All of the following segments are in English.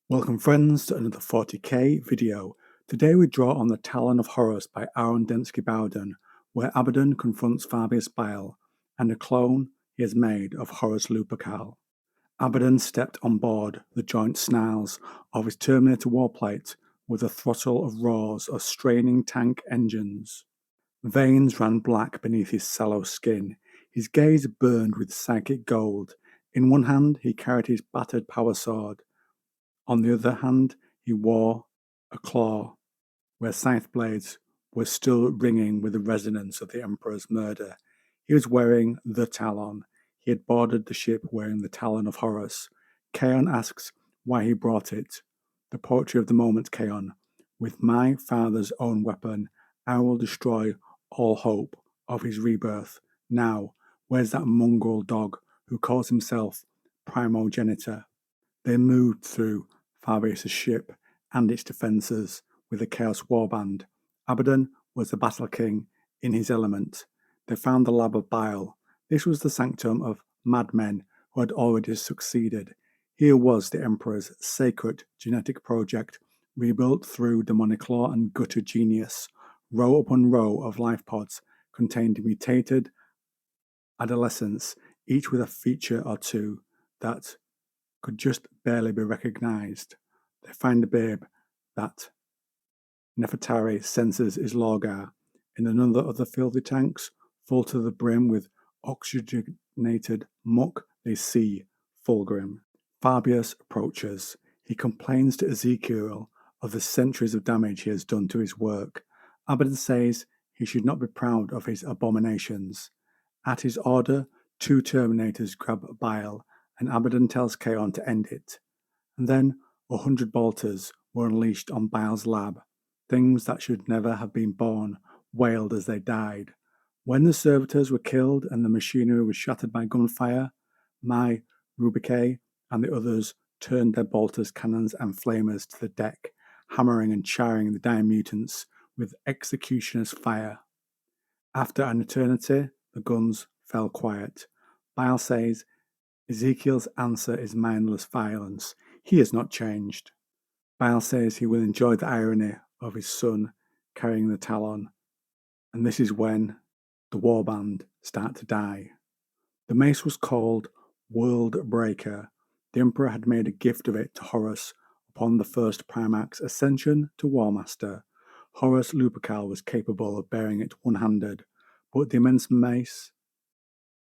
Welcome friends to another 40k video. Today we draw on the Talon of Horus by Aaron Dembski-Bowden, where Abaddon confronts Fabius Bile and a clone he has made of Horus Lupercal. Abaddon stepped on board the joint snarls of his Terminator warplate with a throttle of roars of straining tank engines. Veins ran black beneath his sallow skin. His gaze burned with psychic gold. In one hand he carried his battered power sword. On the other hand, he wore a claw, where scythe blades were still ringing with the resonance of the Emperor's murder. He was wearing the Talon. He had boarded the ship wearing the Talon of Horus. Kaon asks why he brought it. The poetry of the moment, Kaon. With my father's own weapon, I will destroy all hope of his rebirth. Now, where's that mongrel dog who calls himself primogenitor? They moved through Fabius' ship and its defences with a Chaos Warband. Abaddon was the Battle King in his element. They found the Lab of Bile. This was the sanctum of madmen who had already succeeded. Here was the Emperor's sacred genetic project, rebuilt through demonic law and gutter genius. Row upon row of life pods contained mutated adolescents, each with a feature or two that could just barely be recognized. They find a babe that Nefertari senses is Lorgar in another of the filthy tanks, full to the brim with oxygenated muck. They see Fulgrim. Fabius approaches. He complains to Ezekiel of the centuries of damage he has done to his work. Abaddon says he should not be proud of his abominations. At his order, 2 Terminators grab Bile, and Abaddon tells Kaon to end it. And then 100 bolters were unleashed on Bile's lab. Things that should never have been born wailed as they died. When the servitors were killed and the machinery was shattered by gunfire, my Rubicae and the others turned their bolters, cannons, and flamers to the deck, hammering and charring the dying mutants with executioner's fire. After an eternity, the guns fell quiet. Bile says Ezekiel's answer is mindless violence. He has not changed. Bile says he will enjoy the irony of his son carrying the Talon, and this is when the warband start to die. The mace was called World Breaker. The Emperor had made a gift of it to Horus upon the first Primarch's ascension to Warmaster. Horus Lupercal was capable of bearing it one-handed, but the immense mace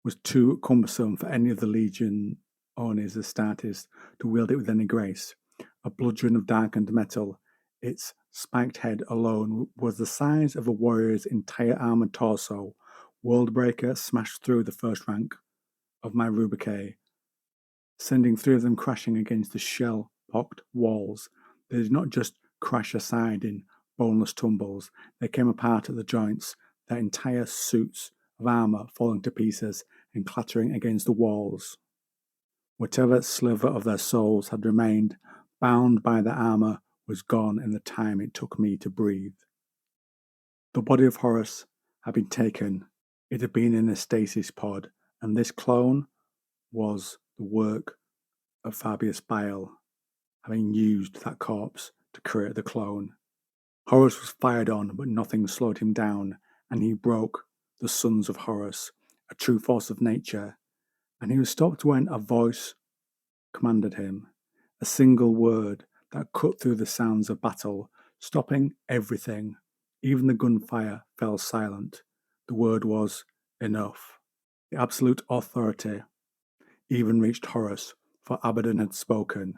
was too cumbersome for any of the Legion Onis Astartes to wield it with any grace. A bludgeon of darkened metal, its spiked head alone was the size of a warrior's entire armored torso. Worldbreaker smashed through the first rank of my Rubicae, sending 3 of them crashing against the shell-pocked walls. They did not just crash aside in boneless tumbles, they came apart at the joints, their entire suits of armour falling to pieces and clattering against the walls. Whatever sliver of their souls had remained bound by the armour was gone in the time it took me to breathe. The body of Horus had been taken. It had been in a stasis pod, and this clone was the work of Fabius Bile, having used that corpse to create the clone. Horus was fired on, but nothing slowed him down, and he broke the sons of Horus, a true force of nature, and he was stopped when a voice commanded him, a single word that cut through the sounds of battle, stopping everything. Even the gunfire fell silent. The word was enough. The absolute authority even reached Horus, for Abaddon had spoken.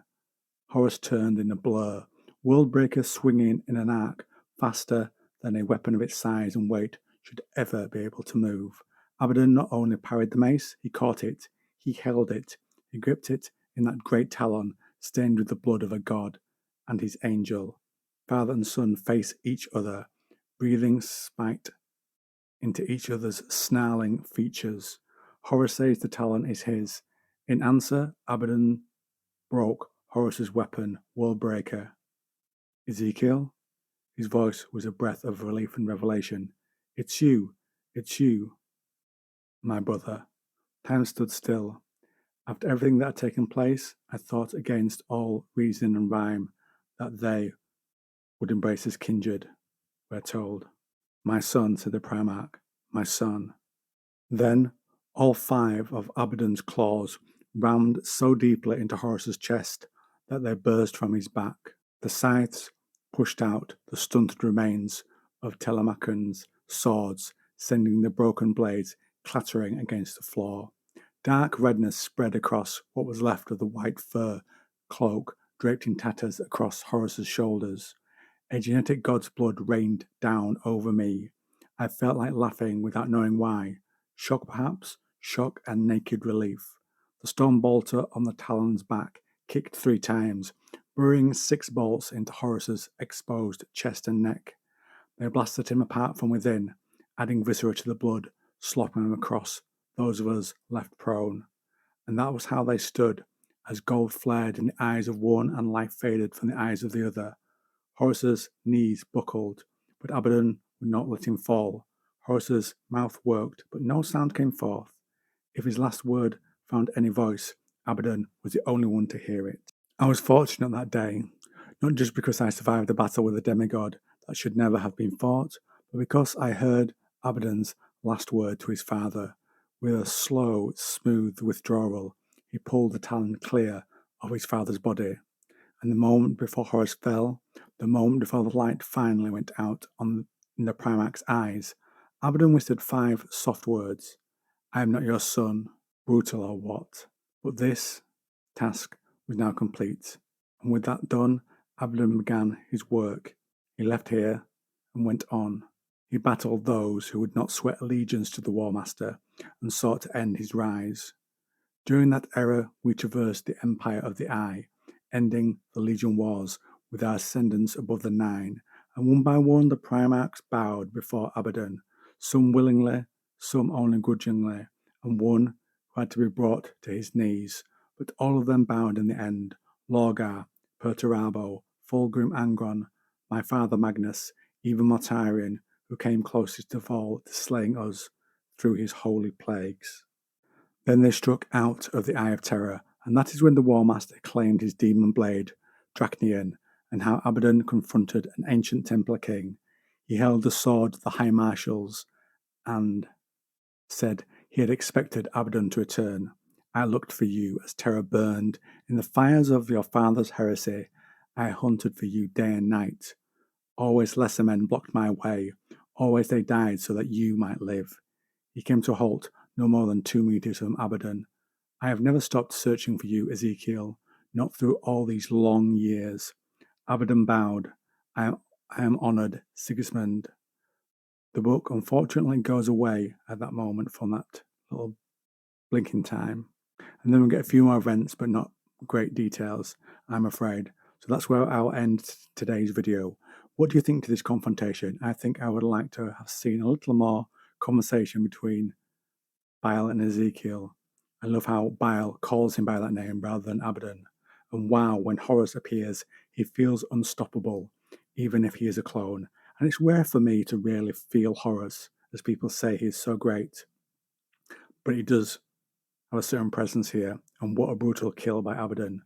Horus turned in a blur, Worldbreaker swinging in an arc faster than a weapon of its size and weight should ever be able to move. Abaddon not only parried the mace, he caught it, he held it, he gripped it in that great talon stained with the blood of a god and his angel. Father and son face each other, breathing spite into each other's snarling features. Horus says the talon is his. In answer, Abaddon broke Horus's weapon, Worldbreaker. Ezekiel? His voice was a breath of relief and revelation. It's you, my brother. Time stood still. After everything that had taken place, I thought against all reason and rhyme that they would embrace his kindred, we're told. "My son," said the Primarch, "my son." Then all 5 of Abaddon's claws rammed so deeply into Horus's chest that they burst from his back. The scythes pushed out the stunted remains of Telemachus's swords, sending the broken blades clattering against the floor. Dark redness spread across what was left of the white fur cloak draped in tatters across Horus's shoulders. A genetic god's blood rained down over me. I felt like laughing without knowing why. Shock, perhaps? Shock and naked relief. The stone bolter on the Talon's back kicked 3 times, burying 6 bolts into Horus's exposed chest and neck. They blasted him apart from within, adding viscera to the blood, slopping him across those of us left prone. And that was how they stood, as gold flared in the eyes of one and life faded from the eyes of the other. Horus's knees buckled, but Abaddon would not let him fall. Horus's mouth worked, but no sound came forth. If his last word found any voice, Abaddon was the only one to hear it. I was fortunate that day, not just because I survived the battle with a demigod that should never have been fought, but because I heard Abaddon's last word to his father. With a slow, smooth withdrawal, he pulled the talon clear of his father's body. And the moment before Horus fell, the moment before the light finally went out in the Primarch's eyes, Abaddon whispered 5 soft words. "I am not your son, brutal or what?" But this task was now complete. And with that done, Abaddon began his work. He left here and went on. He battled those who would not sweat allegiance to the War Master and sought to end his rise. During that era, we traversed the Empire of the Eye, ending the Legion Wars with our ascendants above the 9, and one by one the Primarchs bowed before Abaddon, some willingly, some only grudgingly, and one who had to be brought to his knees, but all of them bowed in the end. Lorgar, Perturabo, Fulgrim Angron, my father Magnus, even Mortarion, who came closest of all to slaying us through his holy plagues. Then they struck out of the Eye of Terror, and that is when the War Master claimed his demon blade, Dracnian, and how Abaddon confronted an ancient Templar king. He held the sword of the High Marshals and said he had expected Abaddon to return. "I looked for you as terror burned in the fires of your father's heresy. I hunted for you day and night. Always lesser men blocked my way. Always they died so that you might live." He came to a halt no more than 2 meters from Abaddon. "I have never stopped searching for you, Ezekiel, not through all these long years." Abaddon bowed. I am honored, Sigismund." The book unfortunately goes away at that moment from that little blinking time. And then we get a few more events, but not great details, I'm afraid. So that's where I'll end today's video. What do you think to this confrontation? I think I would like to have seen a little more conversation between Baal and Ezekiel. I love how Baal calls him by that name rather than Abaddon. And wow, when Horus appears, he feels unstoppable, even if he is a clone. And it's rare for me to really feel Horus, as people say he's so great. But he does have a certain presence here, and what a brutal kill by Abaddon.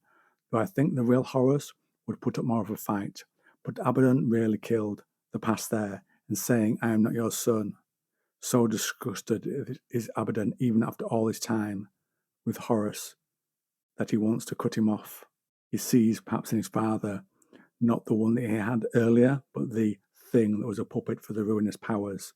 Though I think the real Horus would put up more of a fight. But Abaddon really killed the past there, and saying, "I am not your son." So disgusted is Abaddon, even after all his time with Horus, that he wants to cut him off. He sees, perhaps in his father, not the one that he had earlier, but the thing that was a puppet for the ruinous powers.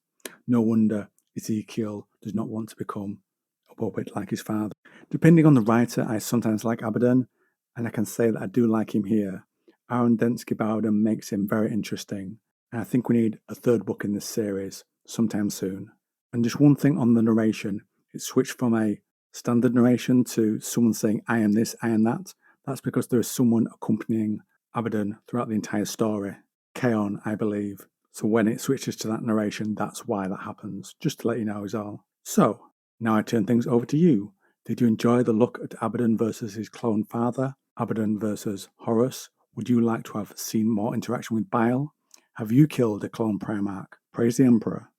No wonder Ezekiel does not want to become a puppet like his father. Depending on the writer, I sometimes like Abaddon, and I can say that I do like him here. Aaron Densky Bowden makes him very interesting, and I think we need a 3rd book in this series sometime soon. And just one thing on the narration, it switched from a standard narration to someone saying, "I am this, I am that." That's because there is someone accompanying Abaddon throughout the entire story. Kaon, I believe. So when it switches to that narration, that's why that happens. Just to let you know is all. So, now I turn things over to you. Did you enjoy the look at Abaddon versus his clone father? Abaddon versus Horus? Would you like to have seen more interaction with Baal? Have you killed a clone Primarch? Praise the Emperor.